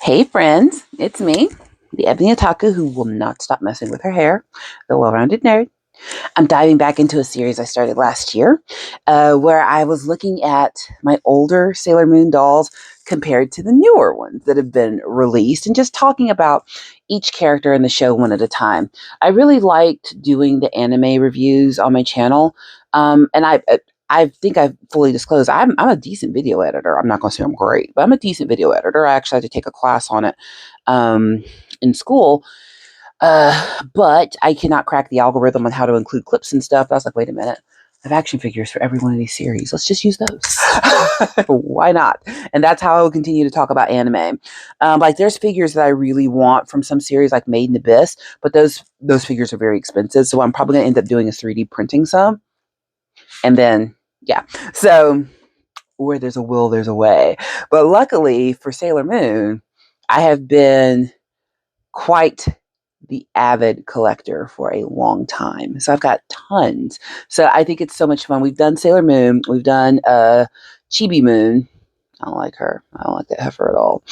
Hey friends, it's me, the Ebony Otaku who will not stop messing with her hair, the well-rounded nerd. I'm diving back into a series I started last year, where I was looking at my older Sailor Moon dolls compared to the newer ones that have been released and just talking about each character in the show one at a time. I really liked doing the anime reviews on my channel, and I think I've fully disclosed I'm a decent video editor. I'm not going to say I'm great, but I'm a decent video editor. I actually had to take a class on it um, in school, but I cannot crack the algorithm on how to include clips and stuff. I was like, wait a minute. I have action figures for every one of these series. Let's just use those. Why not? And that's how I will continue to talk about anime. Like there's figures that I really want from some series like Made in Abyss, but those figures are very expensive. So I'm probably gonna end up doing a 3D printing some. And then yeah. So where there's a will, there's a way. But luckily for Sailor Moon, I have been quite the avid collector for a long time. So I've got tons. So I think it's so much fun. We've done Sailor Moon. We've done Chibi Moon. I don't like her. I don't like that heifer at all.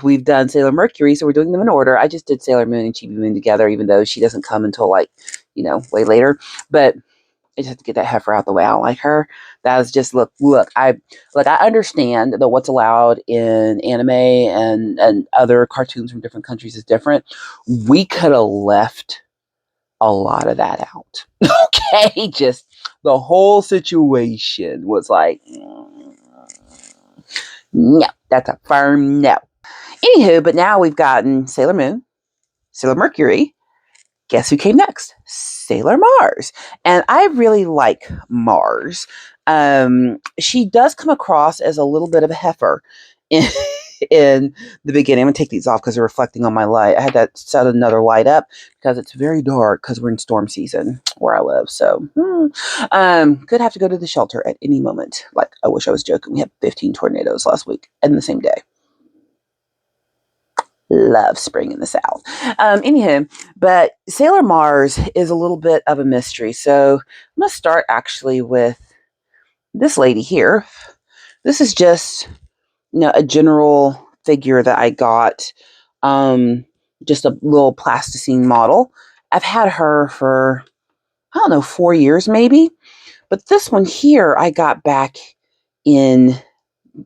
We've done Sailor Mercury, so we're doing them in order. I just did Sailor Moon and Chibi Moon together, even though she doesn't come until like, way later. But I just have to get that heifer out the way. I don't like her. That was just I understand that what's allowed in anime and other cartoons from different countries is different. We could have left a lot of that out. Okay, just the whole situation was like, no, that's a firm no. Anywho, but now we've gotten Sailor Moon, Sailor Mercury. Guess who came next? Sailor Mars. And I really like Mars. She does come across as a little bit of a heifer in, in the beginning. I'm going to take these off because they're reflecting on my light. I had to set another light up because it's very dark because we're in storm season where I live. So, could have to go to the shelter at any moment. Like, I wish I was joking. We had 15 tornadoes last week in the same day. Love spring in the South. Anywho, but Sailor Mars is a little bit of a mystery. So I'm going to start actually with this lady here. This is just, a general figure that I got. Just a little plasticine model. I've had her for, I don't know, 4 years maybe. But this one here I got back in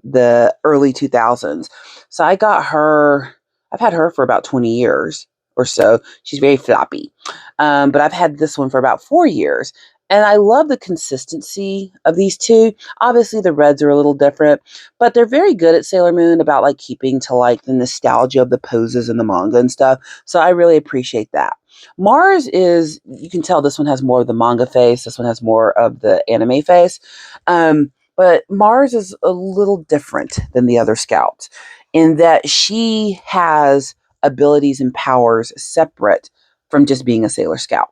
the early 2000s. So I've had her for about 20 years or so. She's very floppy. But I've had this one for about 4 years. And I love the consistency of these two. Obviously, the reds are a little different, but they're very good at Sailor Moon about like keeping to like the nostalgia of the poses in the manga and stuff. So I really appreciate that. Mars is, you can tell this one has more of the manga face. This one has more of the anime face. But Mars is a little different than the other scouts in that she has abilities and powers separate from just being a Sailor Scout.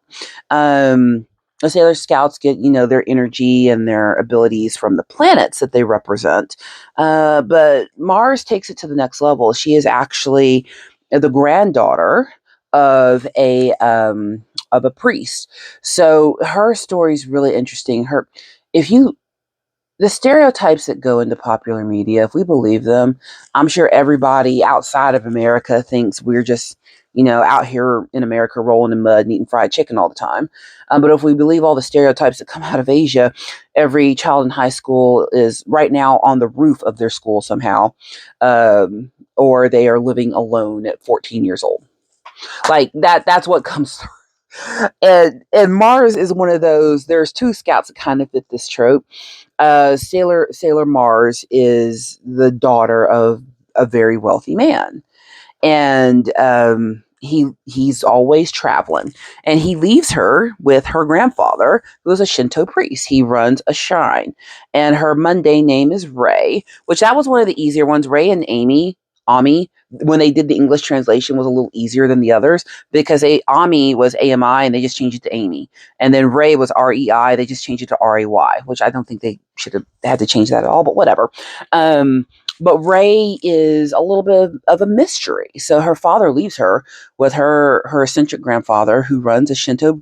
The Sailor Scouts get, their energy and their abilities from the planets that they represent. But Mars takes it to the next level. She is actually the granddaughter of a priest. So her story is really interesting. If you the stereotypes that go into popular media, if we believe them, I'm sure everybody outside of America thinks we're just, out here in America rolling in mud and eating fried chicken all the time. But if we believe all the stereotypes that come out of Asia, every child in high school is right now on the roof of their school somehow, or they are living alone at 14 years old. Like that's what comes through. And Mars is one of those. There's two scouts that kind of fit this trope. Sailor Mars is the daughter of a very wealthy man, and he's always traveling, and he leaves her with her grandfather, who is a Shinto priest. He runs a shrine, and her mundane name is Ray, which that was one of the easier ones. Ray and Ami, when they did the English translation, was a little easier than the others because Ami was AMI and they just changed it to Amy. And then Ray was REI, they just changed it to RAY, which I don't think they should have had to change that at all, but whatever. But Ray is a little bit of a mystery. So her father leaves her with her eccentric grandfather who runs a Shinto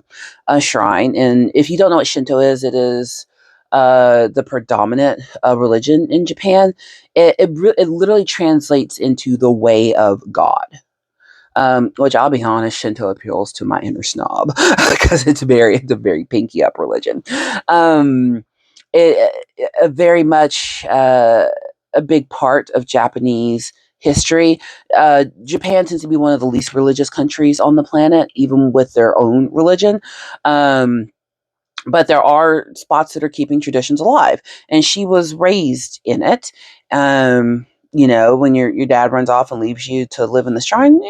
shrine. And if you don't know what Shinto is, it is the predominant religion in Japan. It literally translates into the way of God. Which I'll be honest, Shinto appeals to my inner snob because it's a very pinky up religion. Um, very much a big part of Japanese history. Japan tends to be one of the least religious countries on the planet, even with their own religion. Um, but there are spots that are keeping traditions alive, and she was raised in it. When your dad runs off and leaves you to live in the shrine,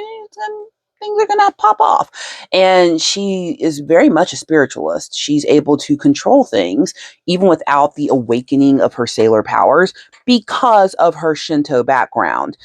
things are gonna pop off. And she is very much a spiritualist. She's able to control things even without the awakening of her sailor powers because of her Shinto background.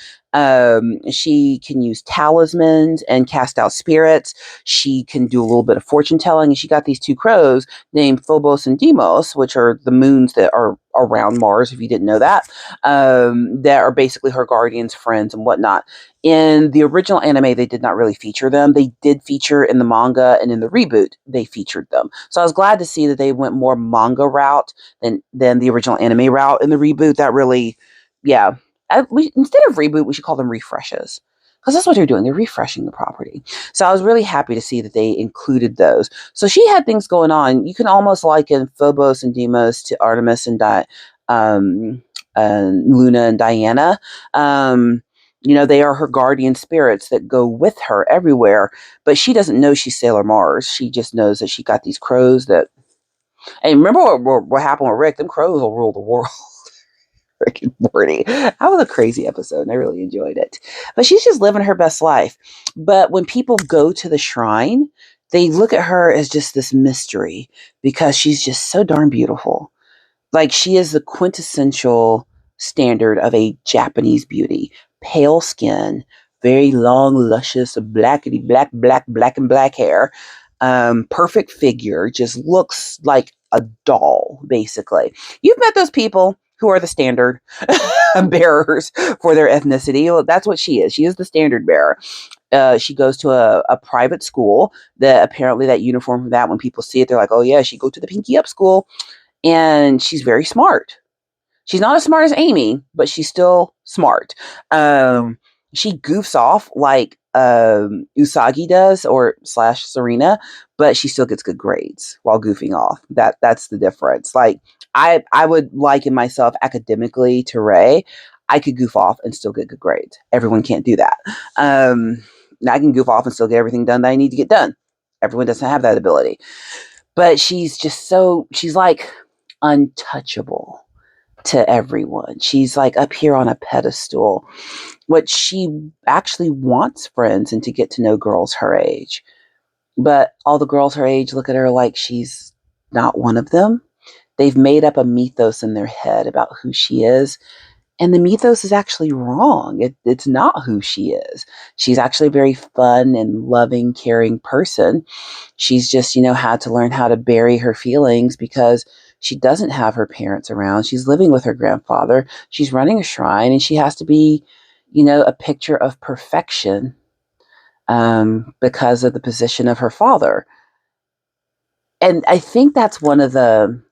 She can use talismans and cast out spirits. She can do a little bit of fortune telling, and she got these two crows named Phobos and Deimos, which are the moons that are around Mars, if you didn't know that, that are basically her guardians, friends, and whatnot. In the original anime, they did not really feature them. They did feature in the manga, and in the reboot, they featured them. So I was glad to see that they went more manga route than the original anime route in the reboot. That really, yeah. Instead of reboot, we should call them refreshes. Because that's what they're doing. They're refreshing the property. So I was really happy to see that they included those. So she had things going on. You can almost liken Phobos and Deimos to Artemis um, Luna and Diana. They are her guardian spirits that go with her everywhere. But she doesn't know she's Sailor Mars. She just knows that she got these crows that. And remember what happened with Rick? Them crows will rule the world. Rick and Morty. That was a crazy episode, and I really enjoyed it. But she's just living her best life. But when people go to the shrine, they look at her as just this mystery because she's just so darn beautiful. Like she is the quintessential standard of a Japanese beauty. Pale skin, very long, luscious, blackety black and black hair. Perfect figure, just looks like a doll, basically. You've met those people who are the standard bearers for their ethnicity. Well, that's what she is. She is the standard bearer. She goes to a private school that apparently that uniform from that, when people see it, they're like, oh yeah, she go to the Pinky Up school. And she's very smart. She's not as smart as Amy, but she's still smart. She goofs off like Usagi does, or slash Serena, but she still gets good grades while goofing off. That's the difference. Like I would liken myself academically to Ray. I could goof off and still get good grades. Everyone can't do that. I can goof off and still get everything done that I need to get done. Everyone doesn't have that ability. But she's like untouchable to everyone. She's like up here on a pedestal. What she actually wants friends and to get to know girls her age. But all the girls her age look at her like she's not one of them. They've made up a mythos in their head about who she is. And the mythos is actually wrong. It's not who she is. She's actually a very fun and loving, caring person. She's just, had to learn how to bury her feelings because she doesn't have her parents around. She's living with her grandfather. She's running a shrine, and she has to be, a picture of perfection because of the position of her father. And I think that's one of the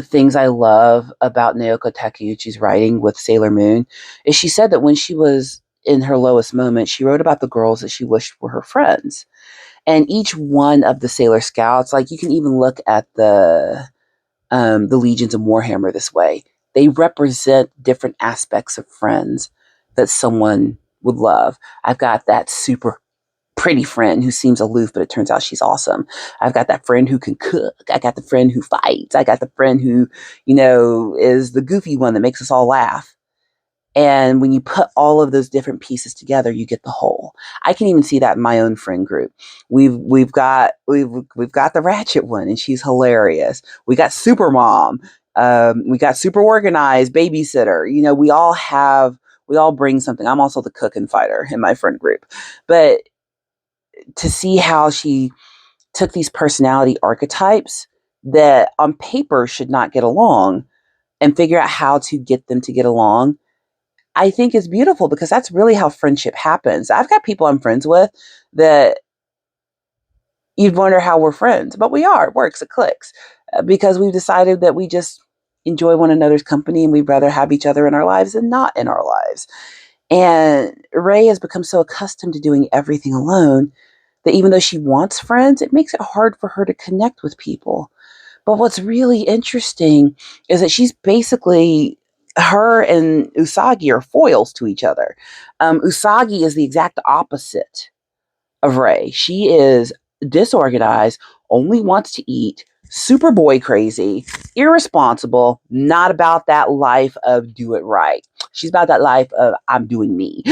things I love about Naoko Takeuchi's writing with Sailor Moon is she said that when she was in her lowest moment, she wrote about the girls that she wished were her friends. And each one of the Sailor Scouts, like you can even look at the Legions of Warhammer this way. They represent different aspects of friends that someone would love. I've got that super pretty friend who seems aloof, but it turns out she's awesome. I've got that friend who can cook. I got the friend who fights. I got the friend who, is the goofy one that makes us all laugh. And when you put all of those different pieces together, you get the whole. I can even see that in my own friend group. We've got the ratchet one, and she's hilarious. We got Super Mom. We got super organized babysitter. We all bring something. I'm also the cook and fighter in my friend group. But to see how she took these personality archetypes that on paper should not get along and figure out how to get them to get along, I think is beautiful because that's really how friendship happens. I've got people I'm friends with that you'd wonder how we're friends, but we are. It works, it clicks. because we've decided that we just enjoy one another's company and we'd rather have each other in our lives than not in our lives. And Ray has become so accustomed to doing everything alone that even though she wants friends, it makes it hard for her to connect with people. But what's really interesting is that she's basically, her and Usagi are foils to each other. Usagi is the exact opposite of Ray. She is disorganized, only wants to eat, super boy crazy, irresponsible, not about that life of do it right. She's about that life of I'm doing me.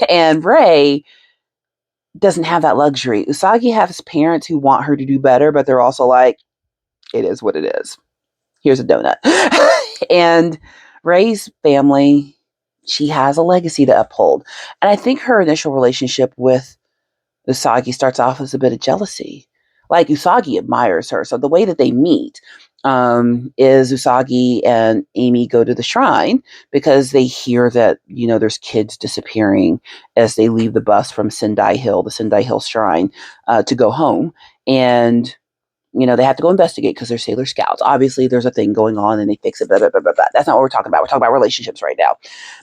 And Ray doesn't have that luxury. Usagi has parents who want her to do better, but they're also like, it is what it is. Here's a donut. And Ray's family, she has a legacy to uphold. And I think her initial relationship with Usagi starts off as a bit of jealousy. Like Usagi admires her. So the way that they meet is Usagi and Amy go to the shrine because they hear that, there's kids disappearing as they leave the bus from the Sendai Hill Shrine, to go home. And they have to go investigate because they're Sailor Scouts. Obviously, there's a thing going on and they fix it. Blah, blah, blah, blah, blah. That's not what we're talking about. We're talking about relationships right now.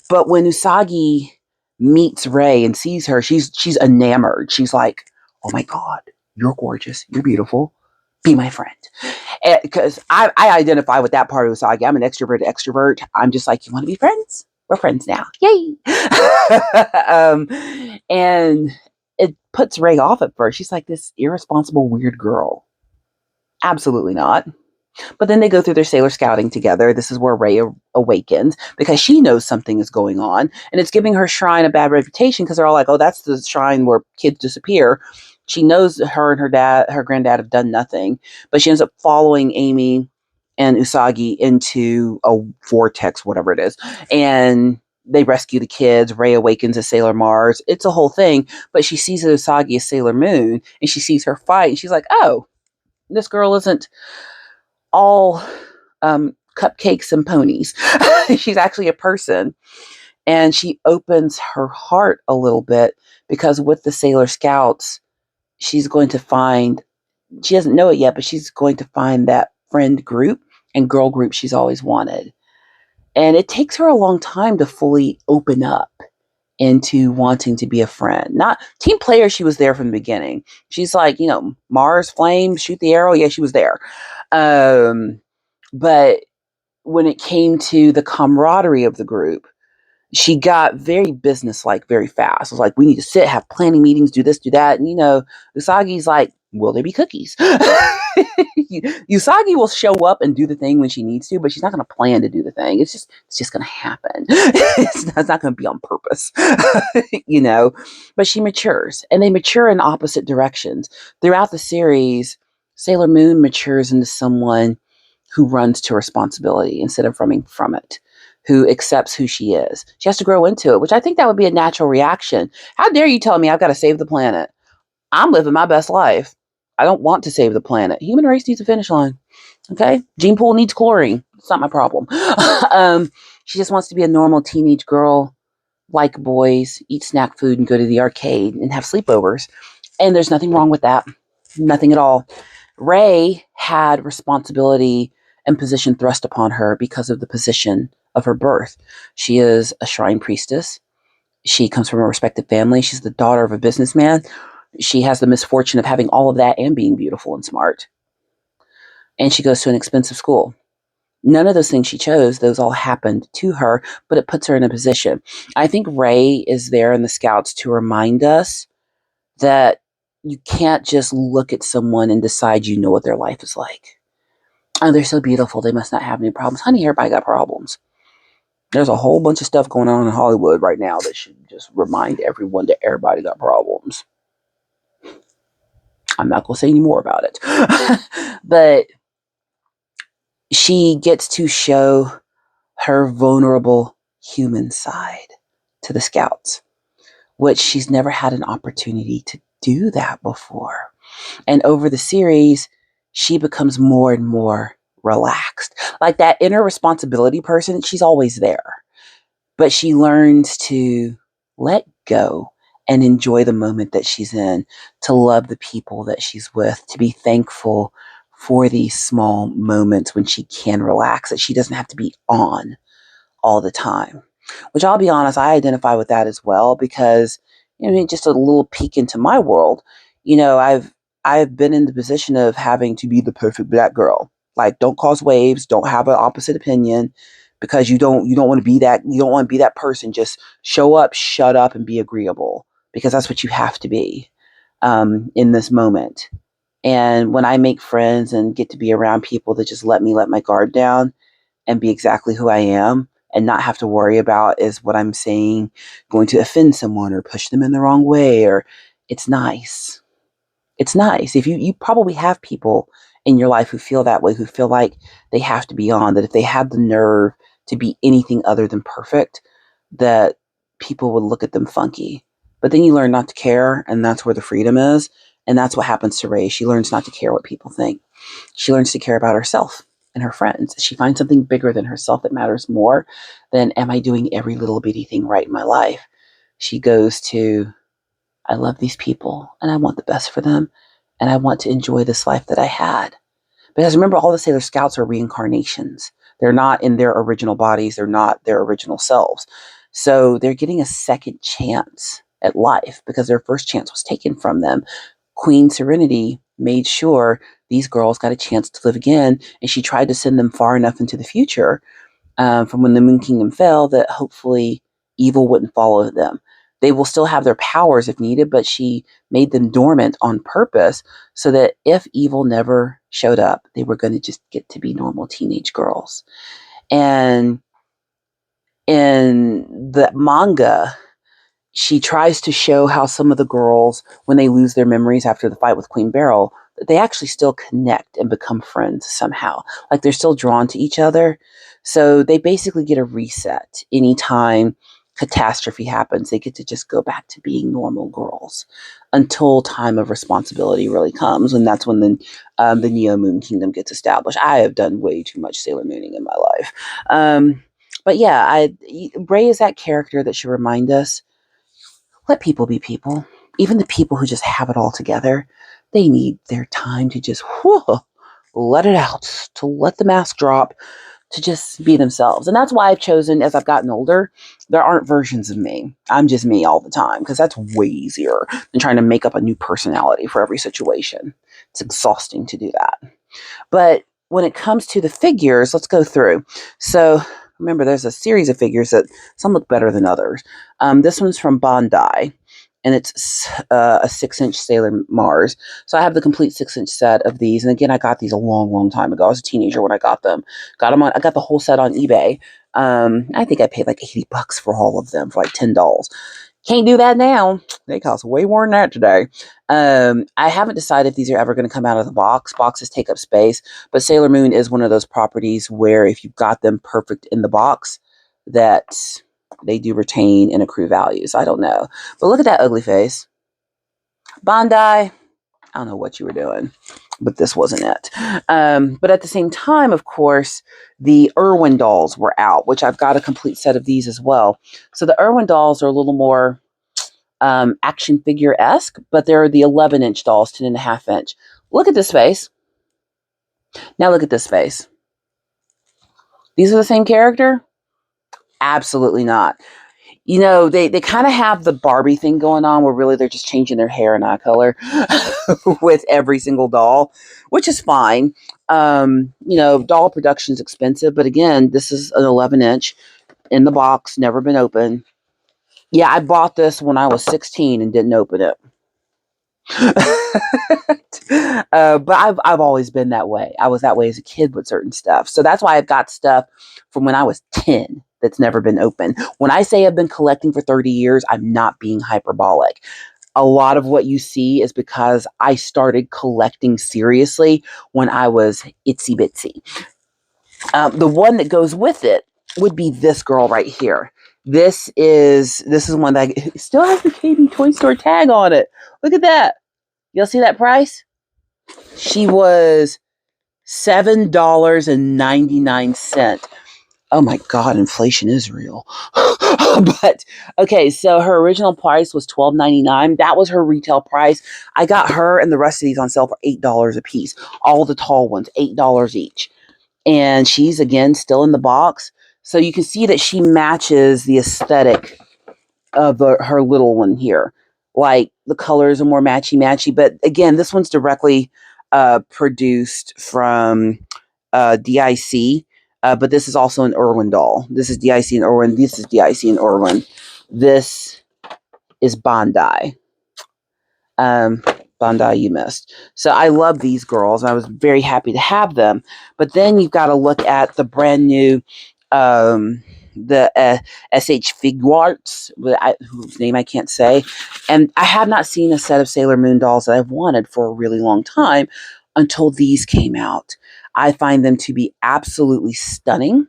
But when Usagi meets Ray and sees her, she's enamored. She's like, "Oh my god, you're gorgeous. You're beautiful. Be my friend." Because I identify with that part of Usagi. I'm an extrovert. I'm just like, you want to be friends? We're friends now. Yay! And it puts Ray off at first. She's like this irresponsible, weird girl. Absolutely not. But then they go through their sailor scouting together. This is where Ray awakens because she knows something is going on. And it's giving her shrine a bad reputation because they're all like, oh, that's the shrine where kids disappear. She knows that her and her granddad have done nothing. But she ends up following Amy and Usagi into a vortex, whatever it is. And they rescue the kids. Ray awakens as Sailor Mars. It's a whole thing. But she sees Usagi as Sailor Moon and she sees her fight. And she's like, oh, this girl isn't all cupcakes and ponies. She's actually a person. And she opens her heart a little bit because with the Sailor Scouts, she's going to find, she doesn't know it yet, but she's going to find that friend group and girl group she's always wanted. And it takes her a long time to fully open up into wanting to be a friend. Not team player, she was there from the beginning. She's like, Mars, flame, shoot the arrow. Yeah, she was there. But when it came to the camaraderie of the group, she got very businesslike very fast. It was like, we need to sit, have planning meetings, do this, do that. And, Usagi's like, will there be cookies? Usagi will show up and do the thing when she needs to, but she's not going to plan to do the thing. It's just going to happen. It's not going to be on purpose, but she matures and they mature in opposite directions. Throughout the series, Sailor Moon matures into someone who runs to responsibility instead of running from it, who accepts who she is. She has to grow into it, which I think that would be a natural reaction. How dare you tell me I've got to save the planet? I'm living my best life. I don't want to save the planet. Human race needs a finish line. Okay? Gene pool needs chlorine. It's not my problem. She just wants to be a normal teenage girl, like boys, eat snack food and go to the arcade and have sleepovers. And there's nothing wrong with that. Nothing at all. Ray had responsibility and position thrust upon her because of the position of her birth. She is a shrine priestess. She comes from a respected family. She's the daughter of a businessman. She has the misfortune of having all of that and being beautiful and smart. And she goes to an expensive school. None of those things she chose, those all happened to her, but it puts her in a position. I think Ray is there in the Scouts to remind us that you can't just look at someone and decide you know what their life is like. Oh, they're so beautiful. They must not have any problems. Honey, everybody got problems. There's a whole bunch of stuff going on in Hollywood right now that should just remind everyone that everybody got problems. I'm not going to say any more about it. But she gets to show her vulnerable human side to the Scouts, which she's never had an opportunity to do that before. And over the series, she becomes more and more relaxed. Like that inner responsibility person, she's always there. But she learns to let go and enjoy the moment that she's in, to love the people that she's with, to be thankful for these small moments when she can relax, that she doesn't have to be on all the time. Which I'll be honest, I identify with that as well because, just a little peek into my world. I've been in the position of having to be the perfect black girl. Like, don't cause waves, don't have an opposite opinion, because you don't want to be that, you don't want to be that person. Just show up, shut up, and be agreeable, because that's what you have to be in this moment. And when I make friends and get to be around people that just let me let my guard down and be exactly who I am and not have to worry about, is what I'm saying going to offend someone or push them in the wrong way, or it's nice. It's nice. If you probably have people in your life who feel that way, who feel like they have to be on, that if they had the nerve to be anything other than perfect, that people would look at them funky. But then you learn not to care, and that's where the freedom is. And that's what happens to Ray. She learns not to care what people think. She learns to care about herself and her friends. She finds something bigger than herself that matters more than, am I doing every little bitty thing right in my life? She goes to, I love these people and I want the best for them. And I want to enjoy this life that I had. Because remember, all the Sailor Scouts are reincarnations. They're not in their original bodies. They're not their original selves. So they're getting a second chance at life because their first chance was taken from them. Queen Serenity made sure these girls got a chance to live again, and she tried to send them far enough into the future, from when the Moon Kingdom fell, that hopefully evil wouldn't follow them. They will still have their powers if needed, but she made them dormant on purpose so that if evil never showed up, they were going to just get to be normal teenage girls. And in the manga, she tries to show how some of the girls, when they lose their memories after the fight with Queen Beryl, that they actually still connect and become friends somehow. Like, they're still drawn to each other. So they basically get a reset anytime catastrophe happens. They get to just go back to being normal girls until time of responsibility really comes. And that's when the Neo Moon Kingdom gets established. I have done way too much Sailor Mooning in my life. But yeah, Ray is that character that should remind us, let people be people. Even the people who just have it all together, they need their time to just let it out, to let the mask drop, to just be themselves. And that's why I've chosen, as I've gotten older, there aren't versions of me. I'm just me all the time, because that's way easier than trying to make up a new personality for every situation. It's exhausting to do that. But when it comes to the figures, let's go through. So remember, there's a series of figures that some look better than others. This one's from Bandai, and it's a 6-inch Sailor Mars. So I have the complete 6-inch set of these. And again, I got these a long, long time ago. I was a teenager when I got them. I got the whole set on eBay. I think I paid like $80 for all of them, for like 10 dolls. Can't do that now. They cost way more than that today. I haven't decided if these are ever going to come out of the box. Boxes take up space, but Sailor Moon is one of those properties where if you've got them perfect in the box, that they do retain and accrue values. I don't know. But look at that ugly face. Bandai, I don't know what you were doing, but this wasn't it. But at the same time, of course, the Irwin dolls were out, which I've got a complete set of these as well. So the Irwin dolls are a little more action figure-esque, but they're the 11-inch dolls, 10.5-inch. Look at this face. Now look at this face. These are the same character? Absolutely not. They kind of have the Barbie thing going on, where really they're just changing their hair and eye color with every single doll, which is fine. Doll production is expensive, but again, this is an 11-inch in the box, never been opened. Yeah, I bought this when I was 16 and didn't open it. But I've always been that way. I was that way as a kid with certain stuff. So that's why I've got stuff from when I was 10 that's never been opened. When I say I've been collecting for 30 years, I'm not being hyperbolic. A lot of what you see is because I started collecting seriously when I was itsy bitsy. The one that goes with it would be this girl right here. This is one that still has the KB Toy Store tag on it. Look at that. You'll see that price? She was $7.99. Oh my God, inflation is real. But okay, so her original price was $12.99. That was her retail price. I got her and the rest of these on sale for $8 a piece. All the tall ones, $8 each. And she's again still in the box. So you can see that she matches the aesthetic of her little one here. Like the colors are more matchy matchy, but again, this one's directly produced from DIC. But this is also an Irwin doll. This is DIC and Irwin. This is DIC and Irwin. This is Bandai. Um, Bandai, you missed. So I love these girls. I was very happy to have them. But then you've got to look at the brand new, the SH Figuarts, whose name I can't say. And I have not seen a set of Sailor Moon dolls that I've wanted for a really long time until these came out. I find them to be absolutely stunning.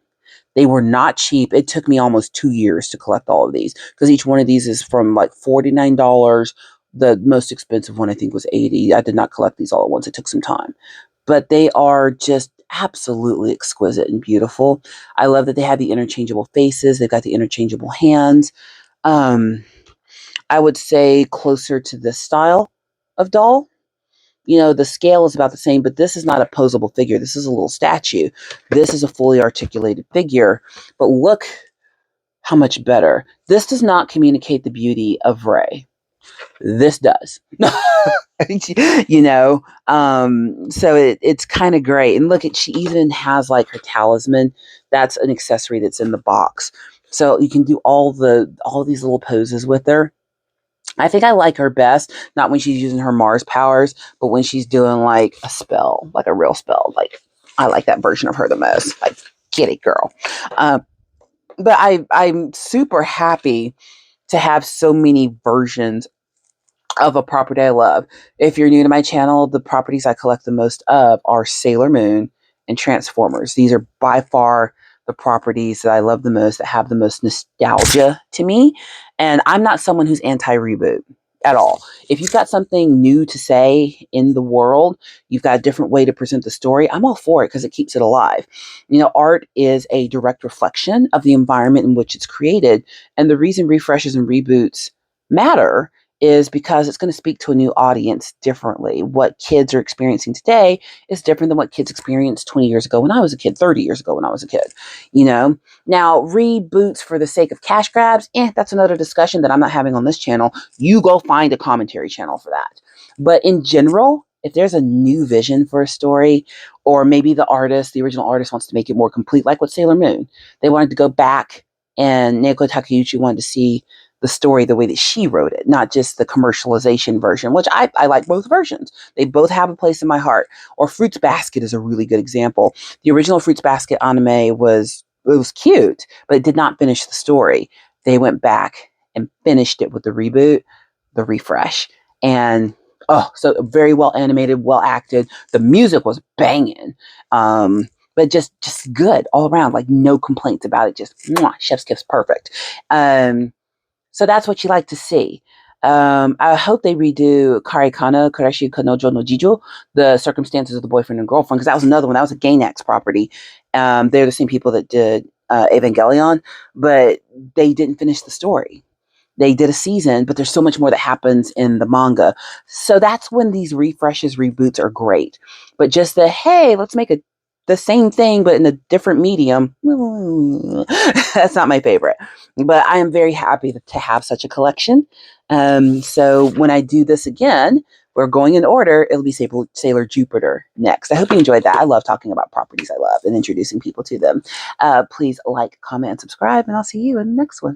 They were not cheap. It took me almost 2 years to collect all of these because each one of these is from like $49. The most expensive one I think was $80. I did not collect these all at once. It took some time. But they are just absolutely exquisite and beautiful. I love that they have the interchangeable faces. They've got the interchangeable hands. Um, I would say closer to this style of doll. You know, the scale is about the same, but this is not a posable figure. This is a little statue. This is a fully articulated figure. But look how much better. This does not communicate the beauty of Ray. This does. You know, so it's kind of great. And look at, she even has like her talisman. That's an accessory that's in the box. So you can do all these little poses with her. I think I like her best, not when she's using her Mars powers, but when she's doing like a spell, like a real spell. Like, I like that version of her the most. Like, get it, girl. Uh, but I'm super happy to have so many versions of a property I love. If you're new to my channel, the properties I collect the most of are Sailor Moon and Transformers. These are by far the properties that I love the most, that have the most nostalgia to me. And I'm not someone who's anti-reboot at all. If you've got something new to say in the world, you've got a different way to present the story, I'm all for it because it keeps it alive. You know, art is a direct reflection of the environment in which it's created. And the reason refreshes and reboots matter is because it's going to speak to a new audience differently. What kids are experiencing today is different than what kids experienced 20 years ago when I was a kid, 30 years ago when I was a kid. You know, now reboots for the sake of cash grabs, that's another discussion that I'm not having on this channel. You go find a commentary channel for that. But in general, if there's a new vision for a story, or maybe the original artist wants to make it more complete, like with Sailor Moon, they wanted to go back and Naoko Takeuchi wanted to see the story the way that she wrote it, not just the commercialization version, which I like both versions. They both have a place in my heart. Or Fruits Basket is a really good example. The original Fruits Basket anime was cute, but it did not finish the story. They went back and finished it with the reboot, the refresh. And so very well animated, well acted. The music was banging. But just good all around, like no complaints about it. Just chef's kiss, perfect. So that's what you like to see. I hope they redo Karikana, Koreshi Kanojo no Jijo, the circumstances of the boyfriend and girlfriend, because that was another one. That was a Gainax property. They're the same people that did Evangelion, but they didn't finish the story. They did a season, but there's so much more that happens in the manga. So that's when these refreshes, reboots are great. But just hey, let's make the same thing, but in a different medium, that's not my favorite. But I am very happy to have such a collection. So when I do this again, we're going in order. It'll be Sailor Jupiter next. I hope you enjoyed that. I love talking about properties I love and introducing people to them. Please like, comment, and subscribe, and I'll see you in the next one.